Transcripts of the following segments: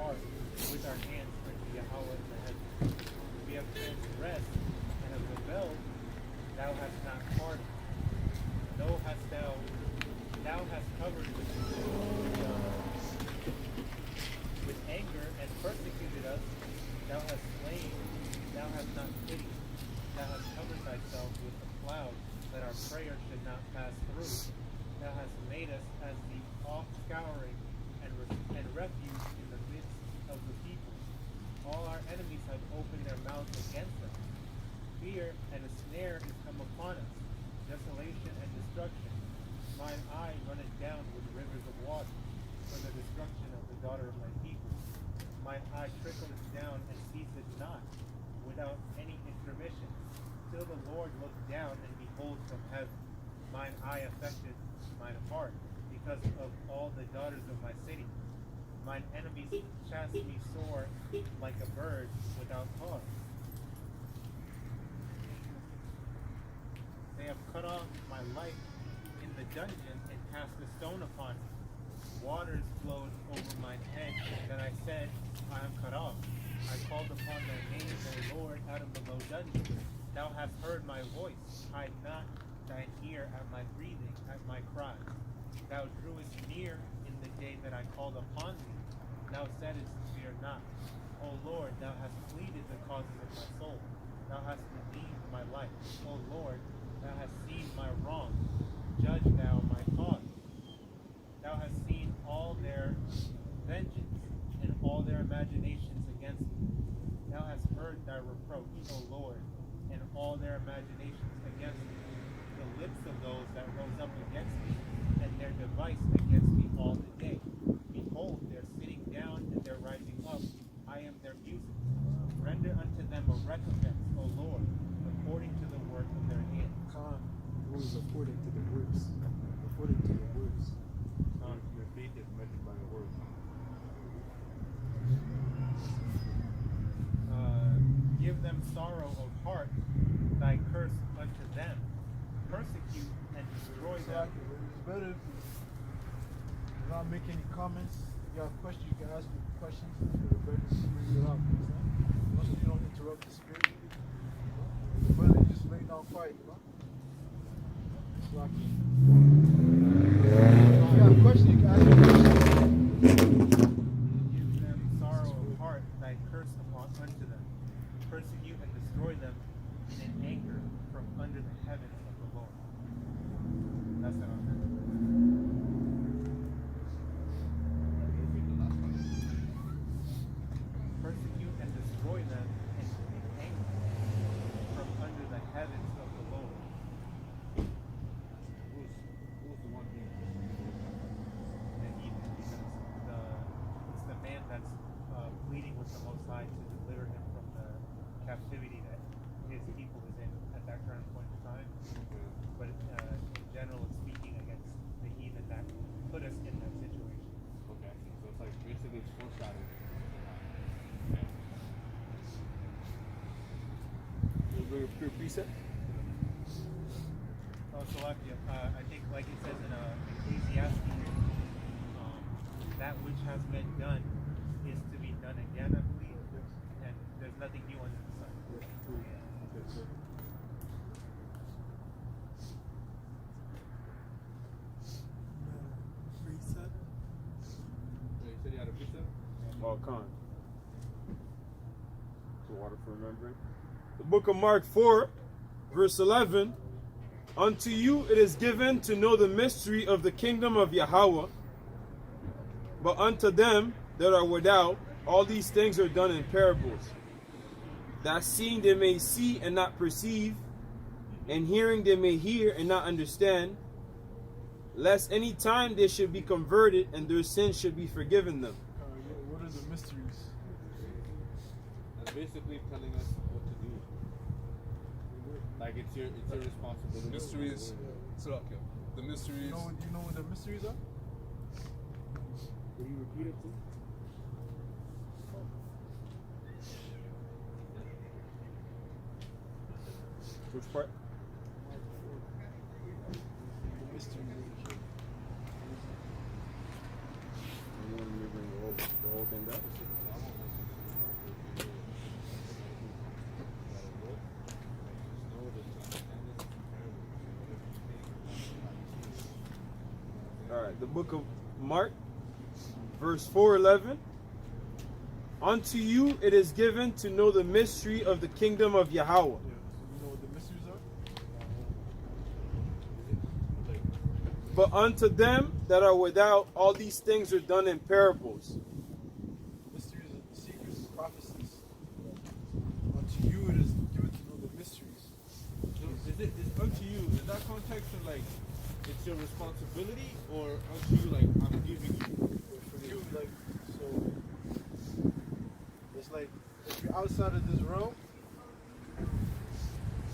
part with our hands unto Yahweh in the heavens. We have transgressed and have rebelled, thou hast not pardoned. Thou hast covered with anger and persecuted us. Thou hast slain, thou hast not pitied. Thou hast covered thyself with a cloud, that our prayer should not pass through. Thou hast made us as the offscouring and refuge in the midst of the people. All our enemies have opened their mouths against us. Fear and a snare is come upon us, desolation and destruction. Mine eye runneth down with rivers of water, for the destruction of the daughter of my people. Mine eye trickleth down and ceaseth not, without any intermission, till the Lord look down and behold from heaven. Mine eye affected mine heart, because of all the daughters of my city. Mine enemies chase me sore like a bird without cause. They have cut off my life in the dungeon and cast a stone upon me. Waters flowed over mine head, then I said, I am cut off. I called upon thy name, O Lord, out of the low dungeon. Thou hast heard my voice. Hide not thine ear at my breathing, at my cry. Thou drewest near in the day that I called upon thee. Thou saidst, fear not. O Lord, thou hast pleaded the causes of my soul. Thou hast redeemed my life. O Lord, thou hast seen my wrong. Judge thou my cause. Thou hast seen all their vengeance and all their imaginations against me. Thou hast heard thy reproach, O Lord, and all their imaginations against me. The lips of those that rose up against me, and their device against me all the day. Behold, their sitting down and their rising up, I am their music. Render unto them a recompense, O Lord, according to the work of their hands. Rules according to the works. According to the works. Your faith is measured by your words. Give them sorrow of heart, thy curse unto them. Persecute and destroy them. It's better if you not make any comments. If you have questions, you can ask me questions. It's better to bring it up. Most of you don't interrupt the spirit. It's better than just laying down quiet, you know? It's like, if you have questions, you can ask me questions. Give them sorrow of heart, thy curse unto them. Persecute and destroy them in anger from under the heavens of the Lord. That's how I'm saying. Persecute and destroy them in anger from under the heavens of the Lord. Who's the one being The heathen, because it's the man that's pleading with the Most High to deliver him from the captivity that his people is in at that current point in time. But in general, it's speaking against the heathen that put us in that situation. Okay, so it's like basically it's foreshadowing. You bring a pure precept? Oh, Salakia, I think like it says in Ecclesiastes, that which has been done is to be done again, I believe. And there's nothing new under the sun. Precept? You said you had a precept? Oh, Khan. So water for remembering. The book of Mark 4, verse 11. Unto you it is given to know the mystery of the kingdom of Yahweh, but unto them that are without, all these things are done in parables, that seeing they may see and not perceive, and hearing they may hear and not understand, lest any time they should be converted and their sins should be forgiven them. What are the mysteries? That's basically telling us what to do. Like it's your responsibility. Mysteries. Salakia. The mysteries. You know what the mysteries are? Can you repeat it too? Which part? The mysteries. You want me to bring the whole thing back? that. Alright, the book of Mark, verse 4:11. Unto you it is given to know the mystery of the kingdom of Yahweh. Yeah. So you know what the mysteries are? But unto them that are without, all these things are done in parables. Mysteries of the secrets, prophecies. Unto you it is given to know the mysteries. It's up to you. In that context of like, it's your responsibility, or unto you like I'm giving you. For you, like, so it's like if you're outside of this realm,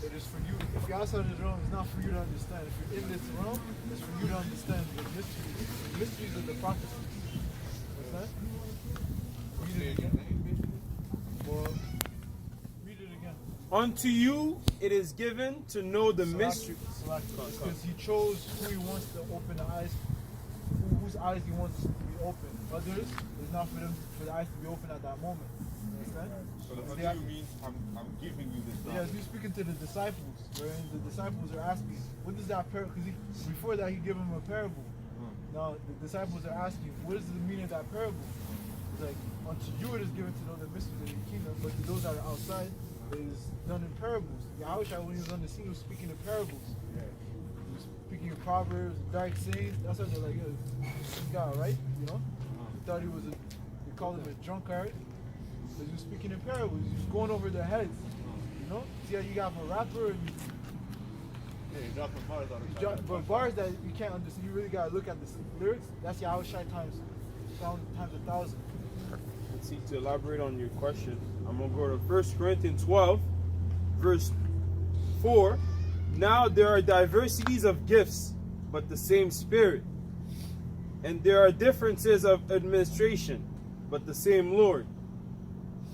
it is for you. If you're outside of this realm, it's not for you to understand. If you're in this realm, it's for you to understand the mysteries of the prophecies. What's that? Read it again. Well, read it again. Unto you it is given to know the mystery. Because he chose who he wants to open the eyes, whose eyes he wants to be open. Others, it's not for them for the eyes to be open at that moment. You understand? So the unto you means I'm giving you this Yeah, knowledge. he's speaking to the disciples, wherein the disciples are asking, what is that parable? Because before that, he gave them a parable. Now, the disciples are asking, what is the meaning of that parable? It's like, unto you it is given to know the mysteries of the kingdom, but to those that are outside, it is done in parables. Yahushua, when he was on the scene, he was speaking in parables. He was speaking in proverbs, dark sayings. That's why they're like, yo, this guy, right? You know? They thought he was they called him a drunkard. Because he was speaking in parables. He was going over their heads. You know? See how you got a rapper and Yeah, you're dropping bars on you drop, but bars that you can't understand. You really gotta look at the lyrics. That's Yahushua times 1,000. Let's see, to elaborate on your question, I'm going to go to 1 Corinthians 12, verse 4. Now there are diversities of gifts, but the same Spirit. And there are differences of administration, but the same Lord.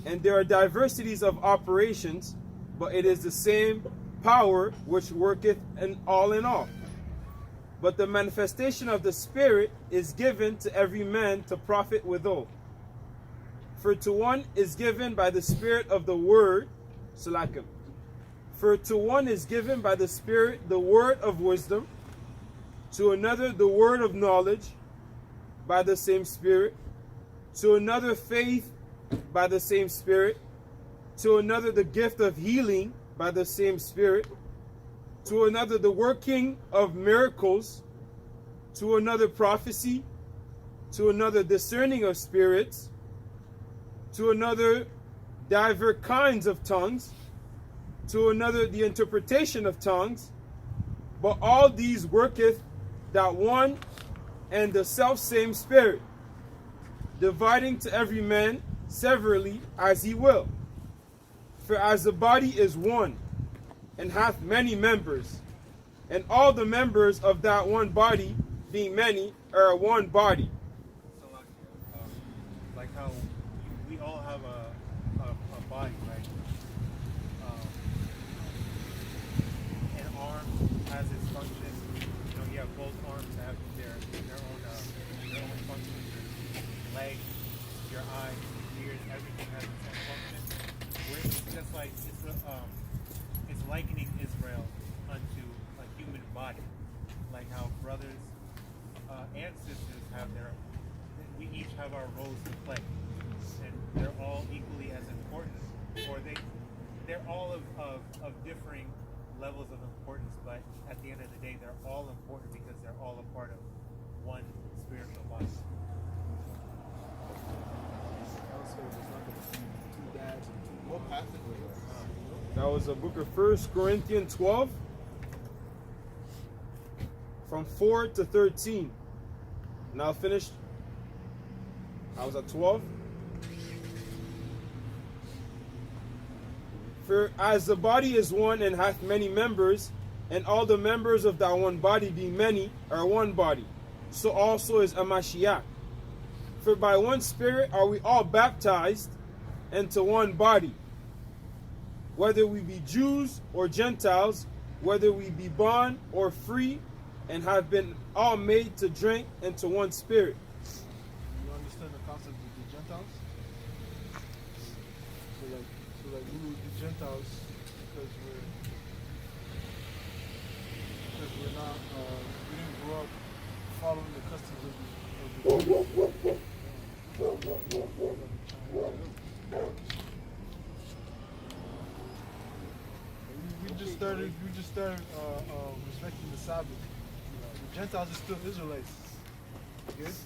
And there are diversities of operations, but it is the same power which worketh in all. But the manifestation of the Spirit is given to every man to profit withal. For to one is given by the Spirit of the word, Salakim. For to one is given by the Spirit the word of wisdom, to another the word of knowledge by the same Spirit, to another faith by the same Spirit, to another the gift of healing by the same Spirit, to another the working of miracles, to another prophecy, to another discerning of spirits, to another divers kinds of tongues, to another the interpretation of tongues. But all these worketh that one and the selfsame Spirit, dividing to every man severally as he will. For as the body is one, and hath many members, and all the members of that one body, being many, are one body. So like how we all have a body, right? An arm has its function. You know, you have both arms have their own functions. Your legs, your eyes, your ears, everything has its own function. It's just like it's likening Israel unto a human body, like how brothers and sisters have we each have our roles to play, and they're all equally as important, or they're all of differing levels of importance, but at the end of the day, they're all important because they're all a part of one spiritual body. What passage was that? That was the book of 1 Corinthians 12, from 4 to 13. Now finished. I was at 12. For as the body is one and hath many members, and all the members of that one body being many are one body, so also is a Mashiach. For by one Spirit are we all baptized into one body, whether we be Jews or Gentiles, whether we be bond or free, and have been all made to drink into one Spirit. You understand the concept of the Gentiles? Gentiles because we're not we didn't grow up following the customs of the Jews. We just started respecting the Sabbath. The Gentiles are still Israelites. Good? So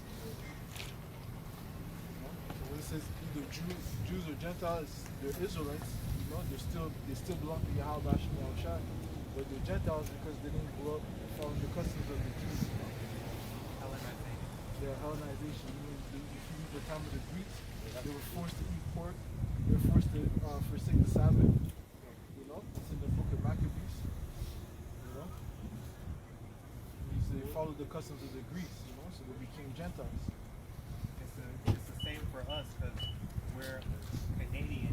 when it says either Jews or Gentiles, they're Israelites. They still belong to Yahweh Hashem Yahushai. But they're Gentiles because they didn't grow up following the customs of the Jews. Hellenization. Their Hellenization. If you read the time of the Greeks, they were forced to eat pork. They were forced to forsake the Sabbath. It's in the book of Maccabees. They followed the customs of the Greeks, so they became Gentiles. It's the same for us because we're Canadian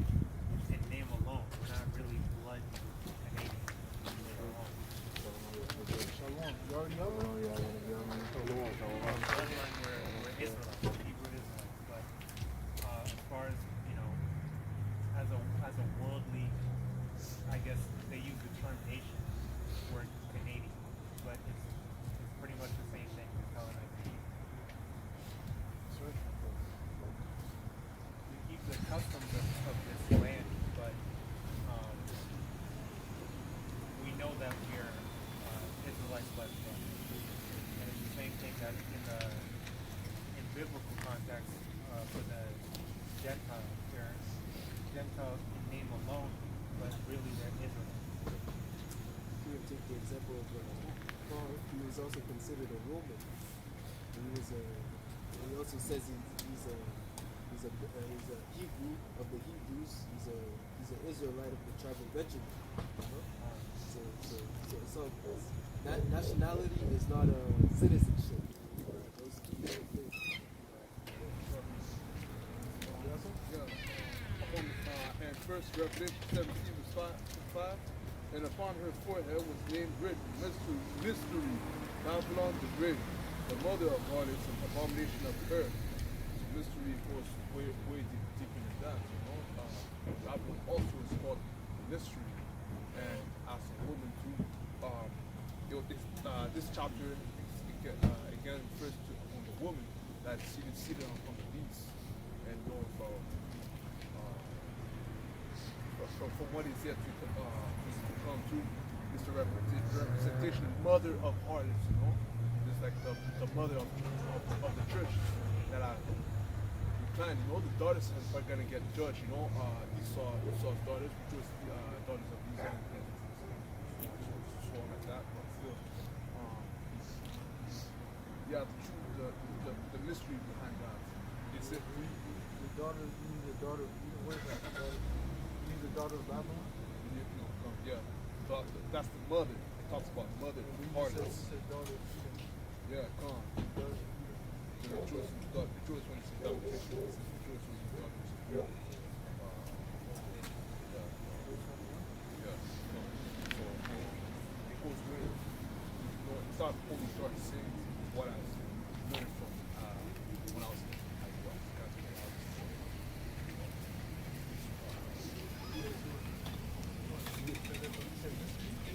in name alone. We're not really blood Canadian in name alone. Shalom. You already up? Bloodline, we're Israelites, Hebrew Israelites. But as far as, as a worldly, I guess they use the term nation, we're Canadian. But it's pretty much the same thing as Hellenization. That's right. We keep the customs of this land, but we know that we're Israelites by blood. And it's the same thing that in biblical context for the Gentiles, they're Gentiles in name alone, but really they're Israelites. You would take the example of Paul. He was also considered a Roman. He also says he's a Hebrew of the Hebrews. He's an Israelite of the tribe of Benjamin. So it's all that nationality is not a citizenship. Those two different things. And first Revelation 17 verse 5. And upon her forehead was named written, mystery, Babylon the Great, the mother of harlots and abomination of the earth. So mystery goes way deep into that, Babylon also is called mystery, and as a woman too. This chapter again refers to the woman that is seated on the beast, and from what is yet to come to, is the representation mother of harlots, It's like the mother of the church that are declined. The daughters are going to get judged, Esau's daughters, which was the daughters of Esau, and so on like that, but still, the mystery behind that. Is it the daughter where's that? You mean the daughter of Babylon? That's the mother. It talks about mother harlots. Yeah, come on. The choice when you say double choice when you daughters. So it goes with it's not only starting saying what I learned from when I was in high school.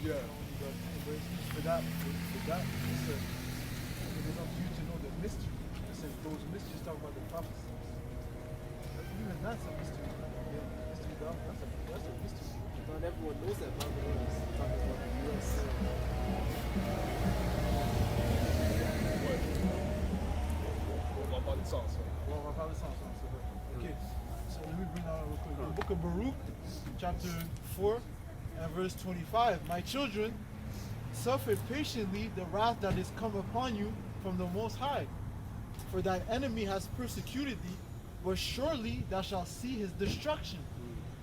Yeah. For that, it's enough for you to know the mystery. It says those mysteries talk about the prophecies. Even that's a mystery. Mystery, that's a mystery. Not everyone knows that Babylon is talking about the U.S. What about the song? Well, my father sounds okay. So let me bring that out real quick. The book of Baruch, chapter 4 and verse 25. My children, suffer patiently the wrath that is come upon you from the Most High. For thine enemy has persecuted thee, but surely thou shalt see his destruction,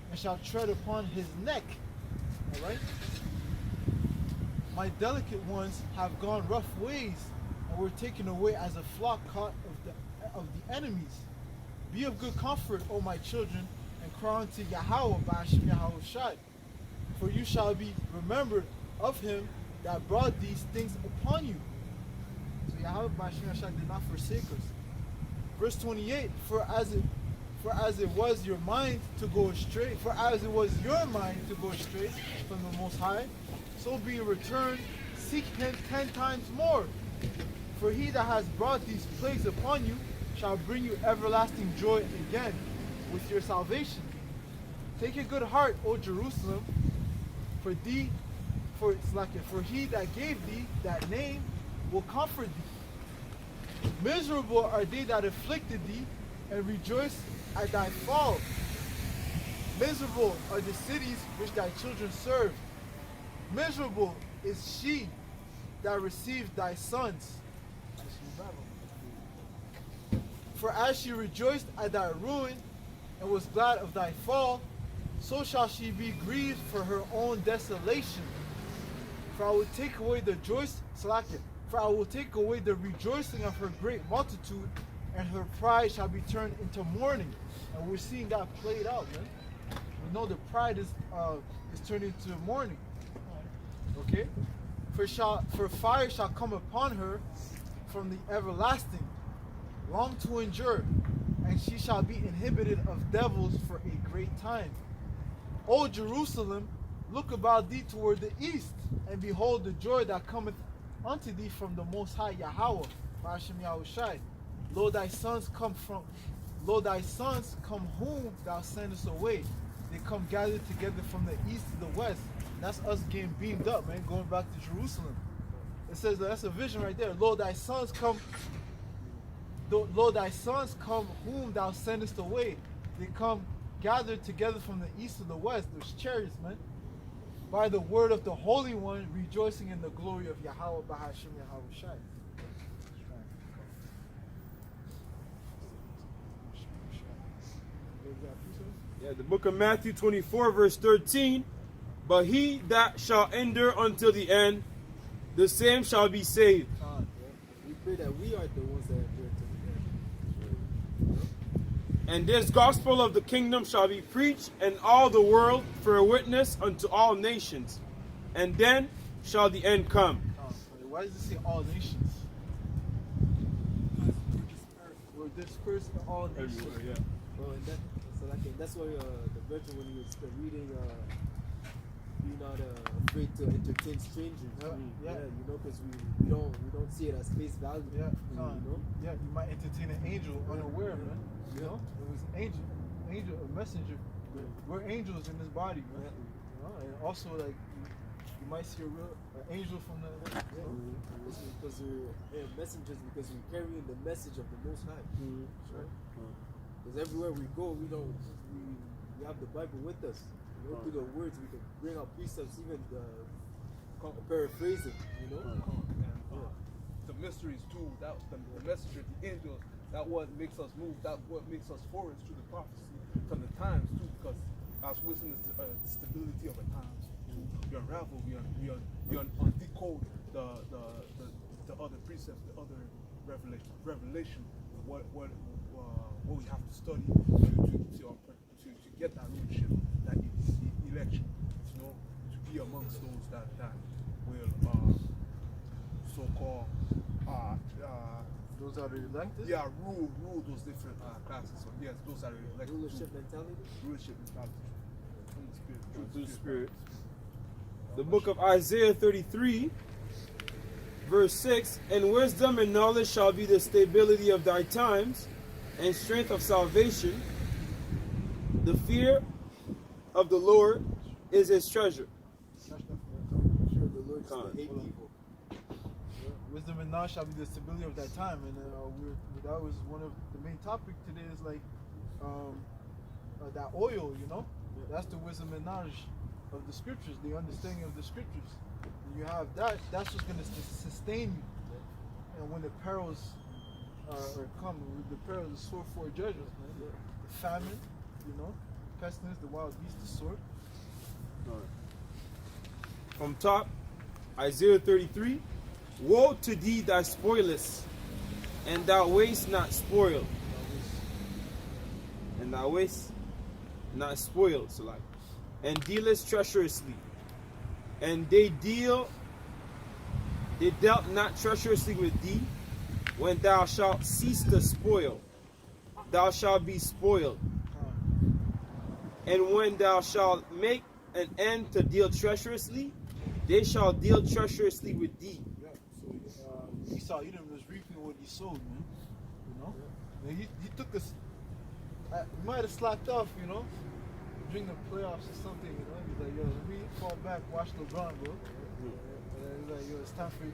and shalt tread upon his neck. Alright? My delicate ones have gone rough ways, and were taken away as a flock caught of the enemies. Be of good comfort, O my children, and cry unto Yahweh by Hashem Yahushai. For you shall be remembered of him that brought these things upon you. So Yahweh by Hashem Yahushai did not forsake us. Verse 28, for For as it was your mind to go astray, for as it was your mind to go astray from the Most High, so being returned, seek him 10 times more. For he that has brought these plagues upon you shall bring you everlasting joy again with your salvation. Take a good heart, O Jerusalem, for he that gave thee that name will comfort thee. Miserable are they that afflicted thee, and rejoice at thy fall. Miserable are the cities which thy children serve. Miserable is she that received thy sons. For as she rejoiced at thy ruin, and was glad of thy fall, so shall she be grieved for her own desolation. For I will take away the For I will take away the rejoicing of her great multitude, and her pride shall be turned into mourning. And we're seeing that played out, man. We know the pride is turned into mourning. Okay? For fire shall come upon her from the everlasting, long to endure, and she shall be inhibited of devils for a great time. O Jerusalem, look about thee toward the east, and behold the joy that cometh unto thee from the Most High Yahweh, Hashem Yahushai. Lo, thy sons come whom thou sendest away. They come gathered together from the east to the west. That's us getting beamed up, man, going back to Jerusalem. It says that's a vision right there. Lo, thy sons come whom thou sendest away. They come gathered together from the east to the west. There's chariots, man. By the word of the Holy One, rejoicing in the glory of Yahweh Bahashim Yahushai. Yeah, the book of Matthew 24, verse 13. But he that shall endure until the end, the same shall be saved. We pray that we are the ones that endure to the end. And this gospel of the kingdom shall be preached in all the world for a witness unto all nations. And then shall the end come. Why does it say all nations? We're dispersed in all nations. Everywhere, yeah. Well, and that's why the virgin, when he was reading, be not afraid to entertain strangers. Yeah. You know, because we don't see it as face value. Yeah, you know. Yeah, you might entertain an angel unaware, man. You know, it was an angel, a messenger. We're angels in this body, man. You know, and also like you might see an angel from the. Because we're messengers, because we're carrying the message of the Most High. Right? Because everywhere we go, we have the Bible with us. You know, through the words, we can bring out precepts, even paraphrasing. You know, the mysteries too. That the messenger, the angels. That what makes us move. That what makes us forward through the prophecy from the times too. Because as wisdom is the stability of the times. We unravel. We decode the other precepts, the other revelation. What we have to study to get that leadership, that election, you know, to be amongst those that will so-called those are the elected. yeah, rule those different classes. So yes, those are the elected. rulership mentality. Rulership mentality. From the spirit. Through the Spirit. The book of Isaiah 33, verse 6. And wisdom and knowledge shall be the stability of thy times, and strength of salvation. The fear of the Lord is his treasure. I'm sure the Lord used to hate people. Wisdom and knowledge shall be the stability of that time, and that was one of the main topics today. Is like that oil, you know, that's the wisdom and knowledge of the scriptures, the understanding of the scriptures. And you have that. That's just going to sustain you. And when the perils come, the perils, the sword for judgments, man. The famine, you know, pestilence, the wild beast, the sword. From top, Isaiah 33. Woe to thee that spoilest, and thou waste not spoil. And thou waste not spoil, so like, and dealest treacherously. And they dealt not treacherously with thee. When thou shalt cease to spoil, thou shalt be spoiled. And when thou shalt make an end to deal treacherously, they shall deal treacherously with thee. Yeah. So Esau, Edom was reaping what he sowed, man. You know? And he took us. He might have slacked off, you know, during the playoffs or something, you know. He's like, yo, let me fall back, watch LeBron, bro. And he's like, yo, it's time for you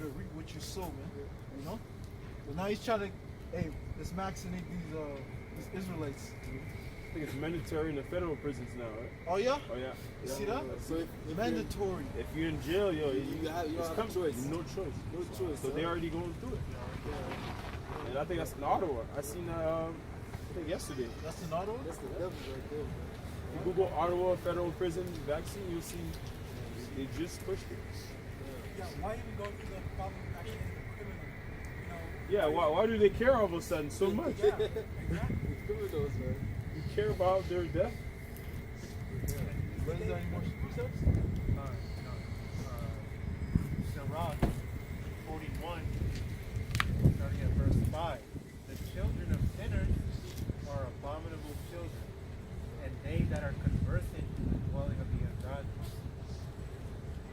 to reap what you sow, man. You know. So now he's trying to, hey, let's vaccinate these Israelites. I think it's mandatory in the federal prisons now, right? Oh yeah. Oh yeah. You see that? So if Mandatory. If you're in jail, yo, you don't have a choice. No choice. No choice. So they already going through it. And I think that's in Ottawa. I seen that I think yesterday. That's an auto. That's the devil right there, man. You Google Ottawa federal prison vaccine, you'll see they just pushed it. Yeah, why even go through the problem of actually criminal? Yeah, why do they care all of a sudden so much? Yeah, exactly. Criminals, man. You care about their death? But is there any more precepts? Sirach 41, starting at verse 5. The children of sinners are abominable children, and they that are conversant in the dwelling of the ungodly.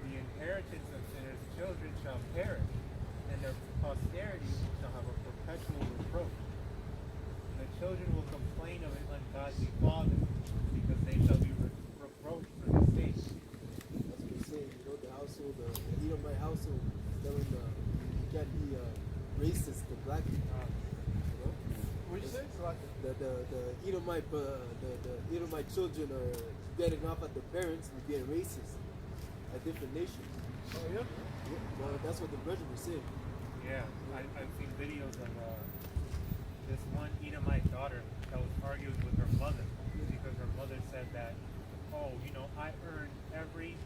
The inheritance of sinners' children shall perish, and their posterity shall have a perpetual reproach. The children will complain of an ungodly father, because they shall be reproached for his sake. That's what he's saying. You know, the household, the Edomite household, telling you can't be racist to black people. You know? What'd you say? The Edomite children are getting off at the parents and being racist at different nations. Oh yeah. Well, that's what the brethren were saying. Yeah, I've seen videos of this one Edomite daughter that was arguing with her mother because her mother said that, oh, you know, I earned everything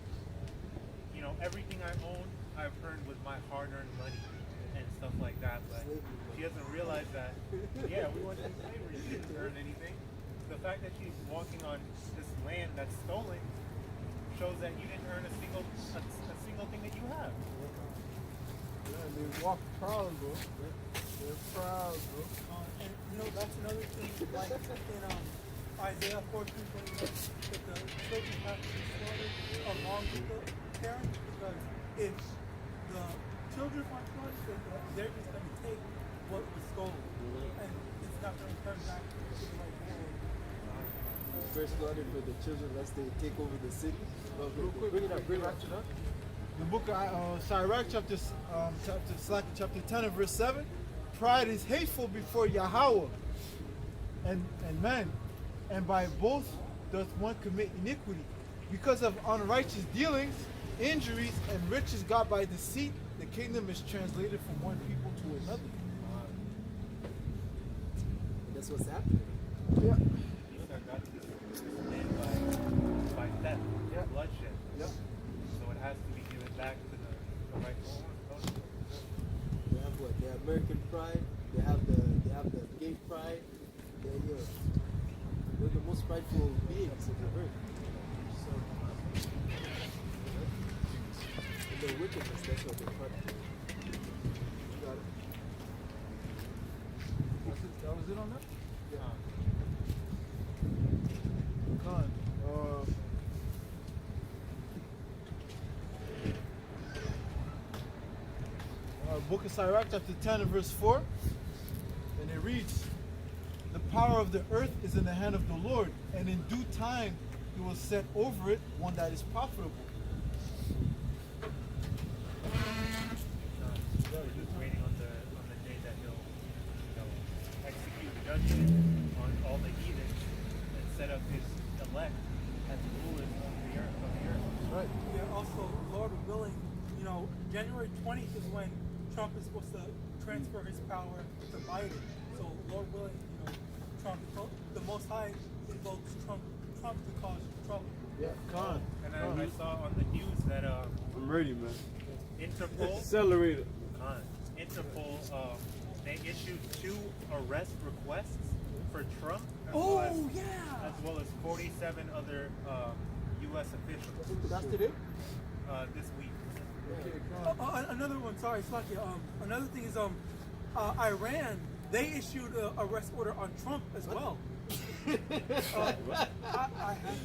I own, I've earned with my hard-earned money and stuff like that. But she doesn't realize that, yeah, we went through slavery, she didn't earn anything. The fact that she's walking on this land that's stolen shows that you didn't earn a single thing that you have. Yeah, they walk proud, bro. They're proud, bro. And that's another thing, like in Isaiah 14:21, that the children have to be slaughtered along with the parents, because if the children aren't slaughtered, they're just going to take what was stolen, and it's not going to return back to the right hand. First slaughtered for the children lest they take over the city. Real quick, Bring it up. The book of Sirach, chapter 10 and verse 7. Pride is hateful before Yahweh, and man, and by both doth one commit iniquity. Because of unrighteous dealings, injuries, and riches got by deceit, the kingdom is translated from one people to another. And that's what's happening. Yeah. By theft, bloodshed. Yeah. So it has to be given back to the rightful owner. They have what? They have American pride. They have the gay pride. They're the most prideful beings of the earth. So, and their wickedness, that's what they're prideful. You got it. That was it on that? Con. Book of Sirach, chapter 10 and verse 4. And it reads, the power of the earth is in the hand of the Lord, and in due time he will set over it one that is profitable. Just waiting on the day that he'll execute judgment on all the heathens and set up his elect as rulers of the earth. That's right. Yeah, also, Lord willing, January 20th is when Trump is supposed to transfer his power to Biden. So, Lord willing, Trump, the Most High invokes Trump to cause trouble. Yeah, con. And I saw on the news that I'm ready, man. Interpol, Accelerator. they issued 2 arrest requests for Trump, as well as 47 other U.S. officials That's today? this week. Okay, con. Another one, sorry, Slacky. Another thing is Iran, they issued an arrest order on Trump as well. I have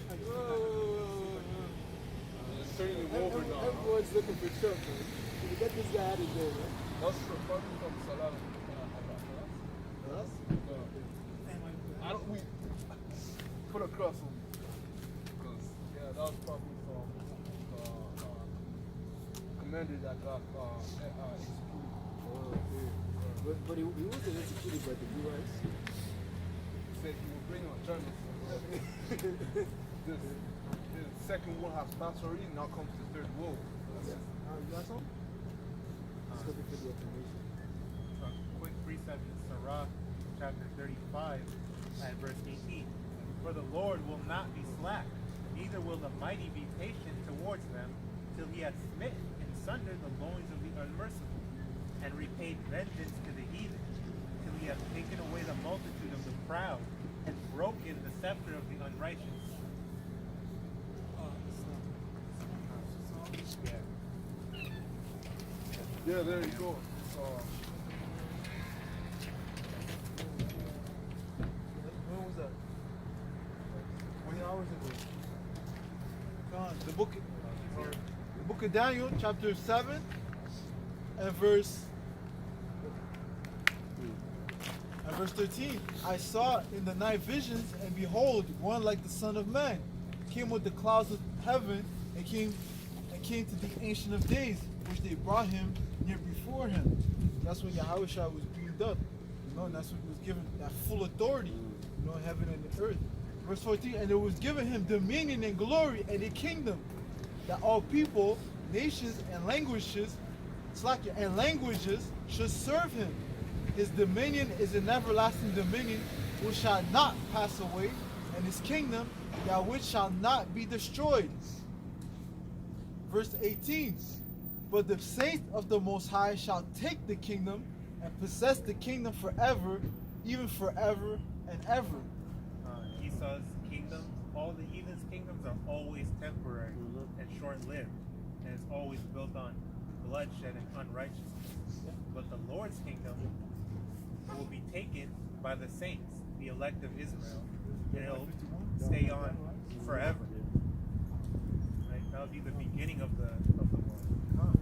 It's turning him over now. Everyone's looking for Trump, man. Can you get this guy out of there, man? That's the problem from Salah. Us? I don't. We put a cross on me. Because yeah, that was probably from commander that got executed. Oh, okay. But he wasn't executed by the U.S. He said he will bring on journalists. The second world has passed already. Now comes the third world. You got some? Just looking for the information. A quick precept in Sirach, chapter 35, and verse 18. For the Lord will not be slack, neither will the mighty be patient towards them, till he hath smitten and sundered the loins of the unmerciful, and repaid vengeance to the heathen, till he hath taken away the multitude of the proud, and broken the scepter of the unrighteous. Yeah. Yeah, there you go. When was that? 20 hours ago. The book of Daniel, chapter 7, and verse 13. I saw in the night visions, and behold, one like the Son of Man came with the clouds of heaven, and came to the Ancient of Days, which they brought him near before him. That's when Yahushua was beamed up, and that's when he was given that full authority, heaven and the earth. Verse 14, and it was given him dominion and glory and a kingdom, that all people, nations, and languages should serve him. His dominion is an everlasting dominion which shall not pass away, and his kingdom that which shall not be destroyed. Verse 18, but the saints of the Most High shall take the kingdom and possess the kingdom forever, even forever and ever. Esau's kingdom, all the heathen's kingdoms are always temporary and short-lived, and it's always built on bloodshed and unrighteousness. But the Lord's kingdom will be taken by the saints, the elect of Israel, and it'll stay on forever. Right? That'll be the beginning of the world.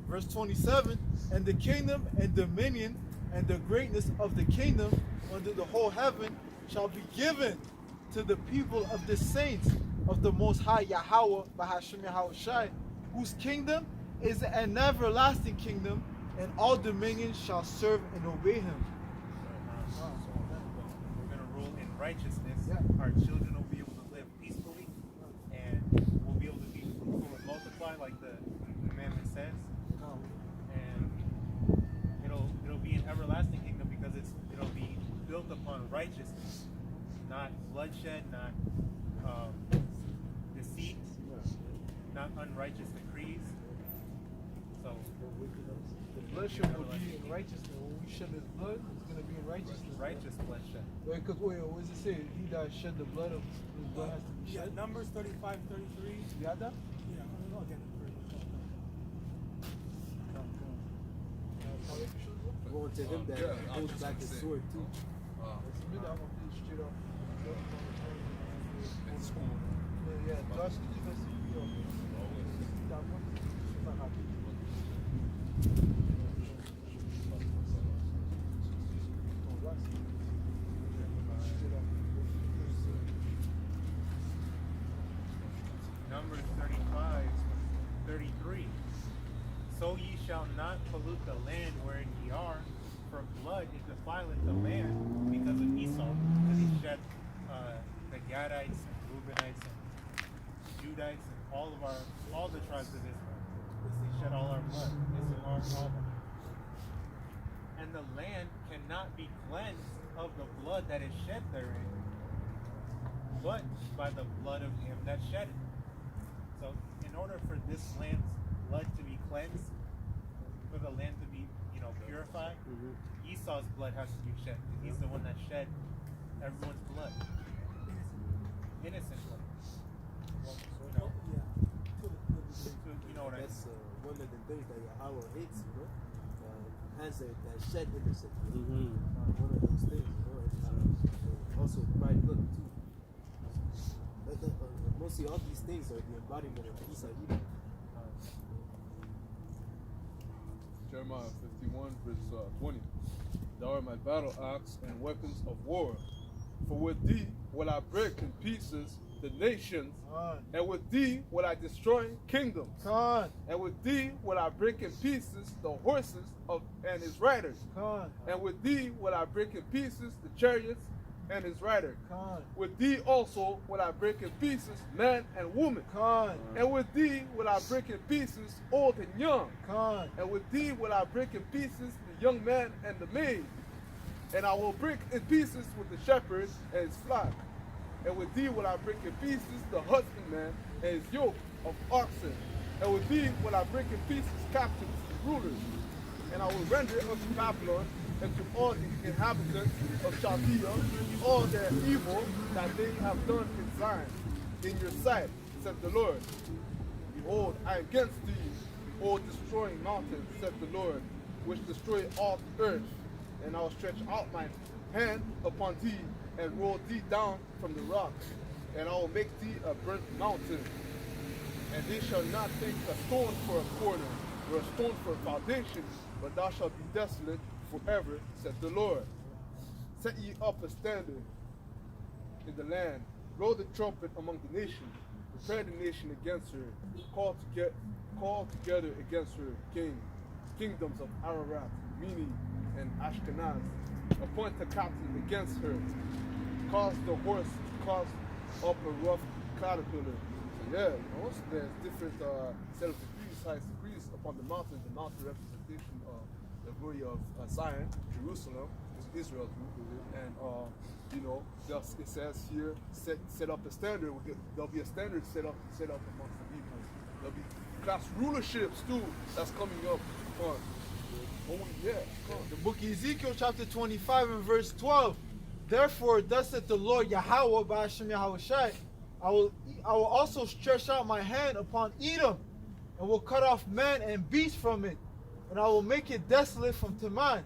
Verse 27, and the kingdom and dominion and the greatness of the kingdom under the whole heaven shall be given to the people of the saints of the Most High Yahweh, Bahashim Yahushai, whose kingdom is an everlasting kingdom, and all dominions shall serve and obey him. We're going to rule in righteousness. Yeah. Our children will be able to live peacefully, and we'll be able to be fruitful and multiply like the commandment says. And it'll be an everlasting kingdom because it'll be built upon righteousness, not bloodshed, not deceit, not unrighteous decrees. So The bloodshed will be in righteousness. When we shed his blood, it's going to be in righteousness. righteous bloodshed. Because what does it say? He that shed the blood of his blood has to be Yeah, shed. Numbers 35, 33. You got that? Yeah, I'll get it for you. Going to him that holds back his sword, too. In school. Numbers 35, 33. So ye shall not pollute the land wherein ye are, for blood is defileth the land because of Esau, because he shed the Gadites and Reubenites and Judites and all the tribes of Israel. He shed all our blood. All of them. And the land cannot be cleansed of the blood that is shed therein, but by the blood of him that shed it. So in order for this land's blood to be cleansed, for the land to be, purified, Esau's blood has to be shed. He's the one that shed everyone's blood. Innocent blood. Well, you know what I mean? That's one of the things that Yahweh hates, hands that shed innocent. One of those things, also bright look too. Mostly all these things are the embodiment of peace and Edom. Jeremiah 51, verse 20. Thou art my battle axe and weapons of war. For with thee will I break in pieces the nations, and with thee will I destroy kingdoms. And with thee will I break in pieces the horses and his riders. And with thee will I break in pieces the chariots and his rider. With thee also will I break in pieces man and woman. And with thee will I break in pieces old and young. And with thee will I break in pieces the young man and the maid. And I will break in pieces with the shepherd and his flock. And with thee will I break in pieces the husbandman and his yoke of oxen. And with thee will I break in pieces captains and rulers. And I will render unto Babylon and to all the inhabitants of Chaldea all their evil that they have done in Zion, in your sight, said the Lord. Behold, I am against thee, O destroying mountain, said the Lord, which destroy all the earth. And I will stretch out my hand upon thee, and roll thee down from the rock. And I will make thee a burnt mountain. And they shall not take a stone for a corner, or a stone for a foundation, but thou shalt be desolate forever, said the Lord. Set ye up a standard in the land, blow the trumpet among the nations, prepare the nation against her, call together against her kingdoms of Ararat, Mini, and Ashkenaz, appoint a captain against her, cause the horse to cause up a rough caterpillar. So yeah, also there's different set of degrees, highest degrees upon the mountain representation of the glory of Zion, Jerusalem, is Israel too. And you know, thus it says here, set up a standard. There'll be a standard set up amongst the people. There'll be class rulerships too that's coming up on. Oh yeah, The book of Ezekiel chapter 25 and verse 12. Therefore, thus saith the Lord Yahweh by Hashem Yahushai, I will also stretch out my hand upon Edom, and will cut off man and beast from it, and I will make it desolate from Teman,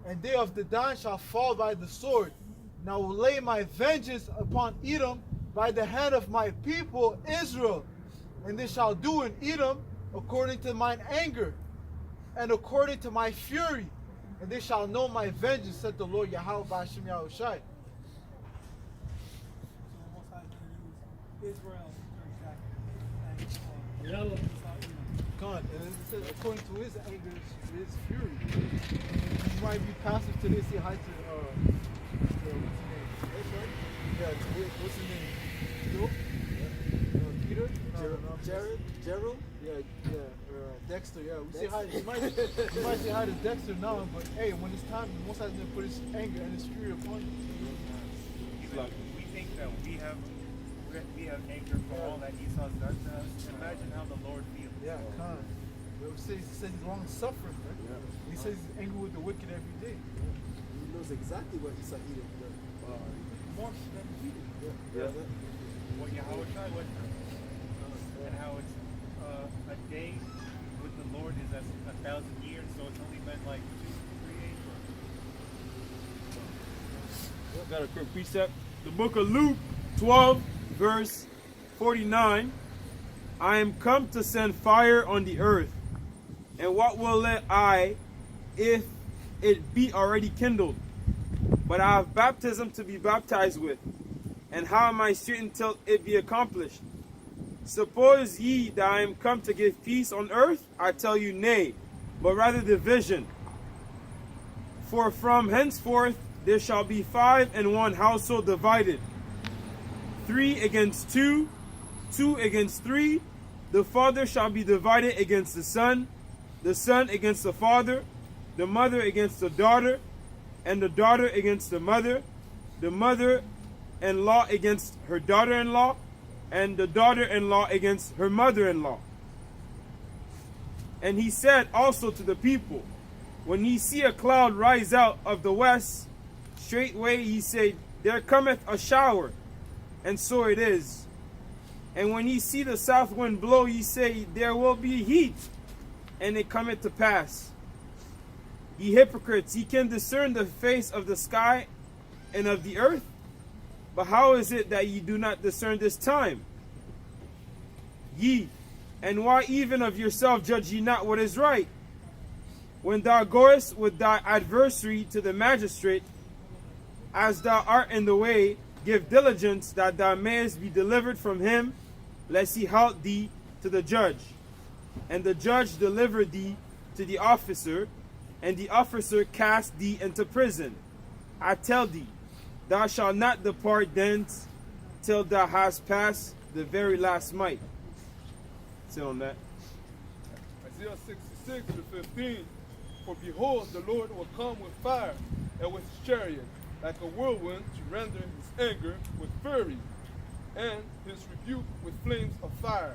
and they of the Dan shall fall by the sword. And I will lay my vengeance upon Edom by the hand of my people Israel, and they shall do in Edom according to mine anger, and according to my fury, and they shall know my vengeance, said the Lord Yahweh by Hashem Yahushai. So the Most High is going to use Israel to attack. God, and it says according to his anger, his fury. You might be passive today. Say hi to what's his name? Yeah, what's his name? Joe? Peter? Jared? Gerald? Yeah. Dexter. Yeah, we say hi. You might say hi to Dexter now, but hey, when it's time, the Most High is going to put his anger and his fury upon you. We think that we have anger for all that Esau's done to us. Imagine how the Lord feels. Yeah, Khan. He says he's long suffering, right? Yeah. He says he's angry with the wicked every day. He knows exactly what Esau did. More than he did. Yeah. What Yahweh went through. And how it's a day with the Lord is as 1,000 years, so it's only been like 2-3 days. Got a quick precept. The book of Luke 12, verse 49. I am come to send fire on the earth, and what will I, if it be already kindled? But I have baptism to be baptized with, and how am I certain till it be accomplished? Suppose ye that I am come to give peace on earth? I tell you, nay, but rather division. For from henceforth there shall be 5 in one household divided, 3 against 2, 2 against 3. The father shall be divided against the son against the father, the mother against the daughter, and the daughter against the mother-in-law against her daughter-in-law, and the daughter-in-law against her mother-in-law. And he said also to the people, when ye see a cloud rise out of the west, straightway ye say, there cometh a shower, and so it is. And when ye see the south wind blow, ye say, there will be heat, and it cometh to pass. Ye hypocrites, ye can discern the face of the sky, and of the earth? But how is it that ye do not discern this time? Ye, and why even of yourself judge ye not what is right? When thou goest with thy adversary to the magistrate, as thou art in the way, give diligence that thou mayest be delivered from him, lest he halt thee to the judge. And the judge deliver thee to the officer, and the officer cast thee into prison. I tell thee, thou shalt not depart thence till thou hast passed the very last mite. Sit on that. Isaiah 66 to 15. For behold, the Lord will come with fire and with his chariot, like a whirlwind, to render his anger with fury, and his rebuke with flames of fire.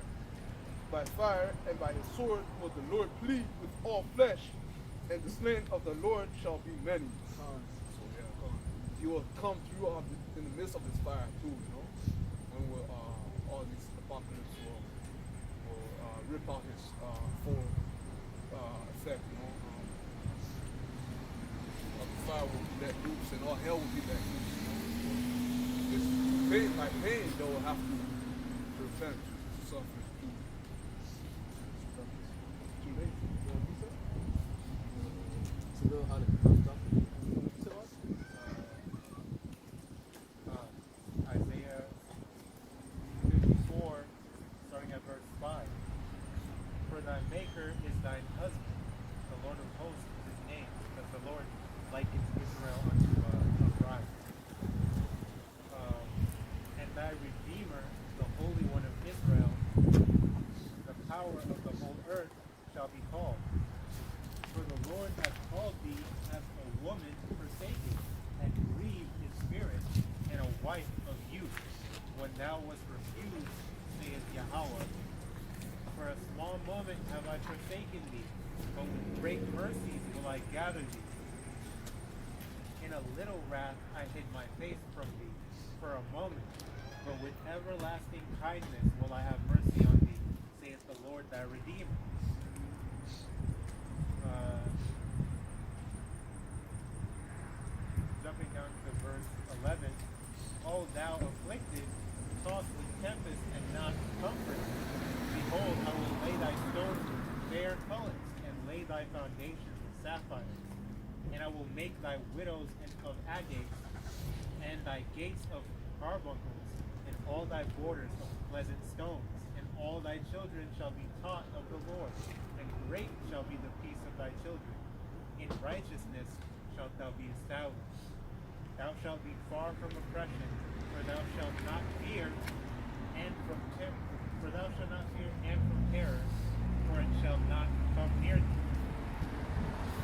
By fire and by his sword will the Lord plead with all flesh, and the slain of the Lord shall be many. So yeah, he will come through in the midst of this fire too, you know, when all these apocalypse will rip out his full effect, you know. The fire will be let loose, and all hell will be let loose, you know. It's by pain they will have to repent, to suffer. Too late. To know how to become doctor. Isaiah 54, starting at verse 5. For thy maker is thine husband, the Lord of hosts is his name, because the Lord likens Israel unto a bride. And thy Redeemer, the Holy One of Israel, the power of the whole earth, shall be called. For the Lord hath called thee as a woman forsaken, and grieved in spirit, and a wife of youth, when thou wast refused, saith Yahweh. For a small moment have I forsaken thee, but with great mercies will I gather thee. In a little wrath I hid my face from thee for a moment, but with everlasting kindness will I have mercy on thee, saith the Lord thy Redeemer. Jumping down to verse 11. O thou afflicted, tossed with tempest and not comforted, behold, I will lay thy stones with fair colors, and lay thy foundations with sapphires. And I will make thy widows of agates, and thy gates of carbuncles, and all thy borders of pleasant stones. And all thy children shall be taught of the Lord, and great shall be the peace of thy children. In righteousness shalt thou be established. Thou shalt be far from oppression, for thou shalt not fear, and from terror, for it shall not come near thee.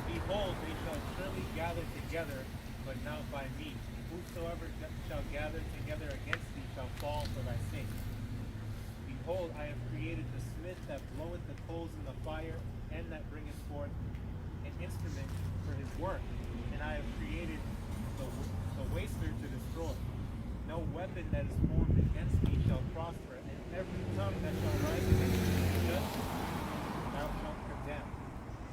Behold, they shall surely gather together, but not by me. Whosoever shall gather together against thee shall fall for thy sake. Behold, I have created the smith that bloweth the coals in the fire, and that bringeth forth an instrument for his work. And I have created the waster to destroy. No weapon that is formed against thee shall prosper, and every tongue that shall rise against thee in judgment thou shalt condemn.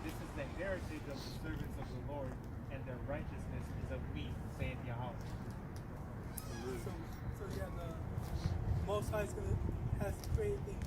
This is the heritage of the servants of the Lord, and their righteousness is of me, saith Yahweh. So yeah, the Most High has created things